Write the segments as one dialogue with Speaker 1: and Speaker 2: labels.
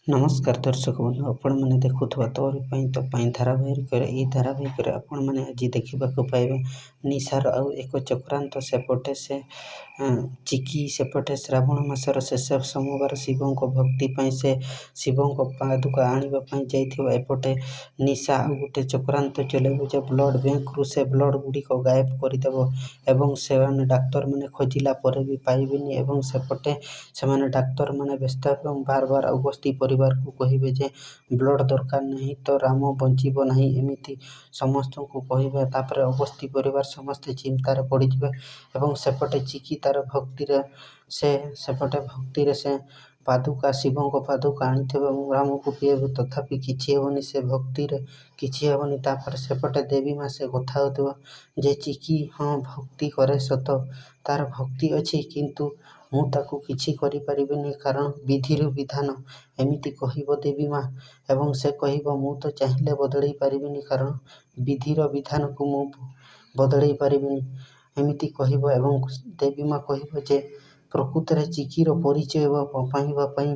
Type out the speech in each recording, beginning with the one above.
Speaker 1: ନମସ୍କାର ଦର୍ଶକ ବନ୍ଧୁ, ଆପଣମାନେ ଦେଖୁଥିବା ତୋରି ପାଇଁ ତୋ ପାଇଁ ଧାରାବାହିକରେ ଏହି ଧାରାବାହିକରେ ଆପଣମାନେ ଆଜି ଦେଖିବାକୁ ପାଇବେ ନିଶାର ଆଉ ଏକ ଚକ୍ରାନ୍ତ। ସେପଟେ ସେ ଚିକି, ସେପଟେ ଶ୍ରାବଣ ମାସର ଶେଷ ସୋମବାର ଶିବଙ୍କ ଭକ୍ତି ପାଇଁ ସେ ଶିବଙ୍କ ପାଦୁକା ଆଣିବା ପାଇଁ ଯାଇଥିବା। ଏପଟେ ନିଶା ଆଉ ଗୋଟେ ଚକ୍ରାନ୍ତ ଚଲେଇବ ଯେ ବ୍ଲଡ଼ ବ୍ୟାଙ୍କରୁ ସେ ବ୍ଲଡ଼ ଗୁଡ଼ିକ ଗାୟବ କରିଦେବ ଏବଂ ସେମାନେ ଡାକ୍ତରମାନେ ଖୋଜିଲା ପରେ ବି ପାଇବେନି। ଏବଂ ସେପଟେ ସେମାନେ ଡାକ୍ତରମାନେ ବ୍ୟସ୍ତ ଏବଂ ବାରବାର ଅଗସ୍ତି ପରିବାରକୁ କହିବେ ଯେ ବ୍ଲଡ଼ ଦରକାର ନାହିଁ ତ ରାମ ବଞ୍ଚିବ ନାହିଁ, ଏମିତି ସମସ୍ତଙ୍କୁ କହିବେ। ତାପରେ ଅଗସ୍ତି ପରିବାର ସମସ୍ତେ ଚିନ୍ତାରେ ପଡ଼ିଯିବେ ଏବଂ ସେପଟେ ଚିକି ତାର ଭକ୍ତିରେ ସେ ପାଦୁକା ଶିବଙ୍କ ପାଦୁକା ଆଣିଥିବ ଏବଂ ରାମକୁ ପିଏବ, ତଥାପି କିଛି ହେବନି, ସେ ଭକ୍ତିରେ କିଛି ହେବନି। ତାପରେ ସେପଟେ ଦେବୀ ମା ସେ କଥା ହେଉଥିବ ଯେ ଚିକି ହଁ ଭକ୍ତି କରେ ସତ, ତାର ଭକ୍ତି ଅଛି, କିନ୍ତୁ ମୁଁ ତାକୁ କିଛି କରିପାରିବିନି କାରଣ ବିଧିର ବିଧାନ, ଏମିତି କହିବ ଦେବୀ ମା। ଏବଂ ସେ କହିବ ମୁଁ ତ ଚାହିଁଲେ ବଦଳେଇ ପାରିବିନି କାରଣ ବିଧିର ବିଧାନକୁ ମୁଁ ବଦଳେଇ ପାରିବିନି, ଏମିତି କହିବ। ଏବଂ ଦେବୀ ମା କହିବ ଯେ ପ୍ରକୃତରେ ଚିକିର ପରିଚୟ ପାଇବା ପାଇଁ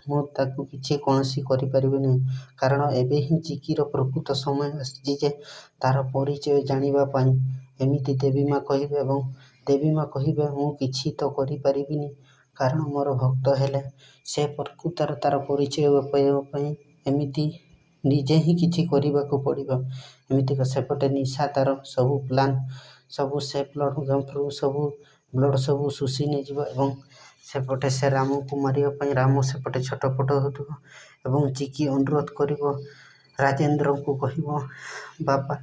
Speaker 1: ମୁଁ ତାକୁ କିଛି କୌଣସି କରିପାରିବି ନାହିଁ କାରଣ ଏବେ ହିଁ ଚିକିର ପ୍ରକୃତ ସମୟ ଆସିଛି ଯେ ତାର ପରିଚୟ ଜାଣିବା ପାଇଁ, ଏମିତି ଦେବୀ ମା କହିବେ। ଏବଂ ଦେବୀ ମା କହିବେ ମୁଁ କିଛି ତ କରିପାରିବିନି କାରଣ ମୋର ଭକ୍ତ ହେଲେ ସେ ପ୍ରକୃତରେ ତାର ପରିଚୟ ପାଇବା ପାଇଁ ଏମିତି ନିଜେ ହିଁ କିଛି କରିବାକୁ ପଡ଼ିବ। ଏମିତି ସେପଟେ ନିଶା ତାର ସବୁ ପ୍ଲାନ୍, ସବୁ ସେ ବ୍ଲଡ଼ କ୍ୟାମ୍ପରୁ ସବୁ ବ୍ଲଡ଼ ସବୁ ଶୋଷି ନେଇଯିବ ଏବଂ ସେପଟେ ସେ ରାମକୁ ମାରିବା ପାଇଁ ରାମ ସେପଟେ ଛଟପଟ ହେଉଥିବ ଏବଂ ଚିକି ଅନୁରୋଧ କରିବ ରାଜେନ୍ଦ୍ରଙ୍କୁ, କହିବ ବାପା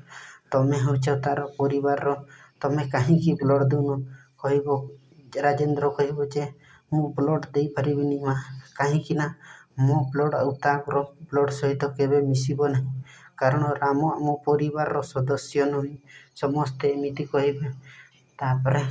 Speaker 1: ତମେ ହେଉଛ ତାର ପରିବାରର, ତମେ କାହିଁକି ବ୍ଲଡ଼ ଦେଉନ? ରାଜେନ୍ଦ୍ର କହିବ ଯେ ମୁଁ ବ୍ଲଡ଼ ଦେଇପାରିବିନି ମା, କାହିଁକି ନା ମୋ ବ୍ଲଡ଼ ଆଉ ତାର ବ୍ଲଡ଼ ସହିତ କେବେ ମିଶିବ ନାହିଁ କାରଣ ରାମ ଆମ ପରିବାରର ସଦସ୍ୟ ନୁହେଁ, ସମସ୍ତେ ଏମିତି କହିବେ। ତାପରେ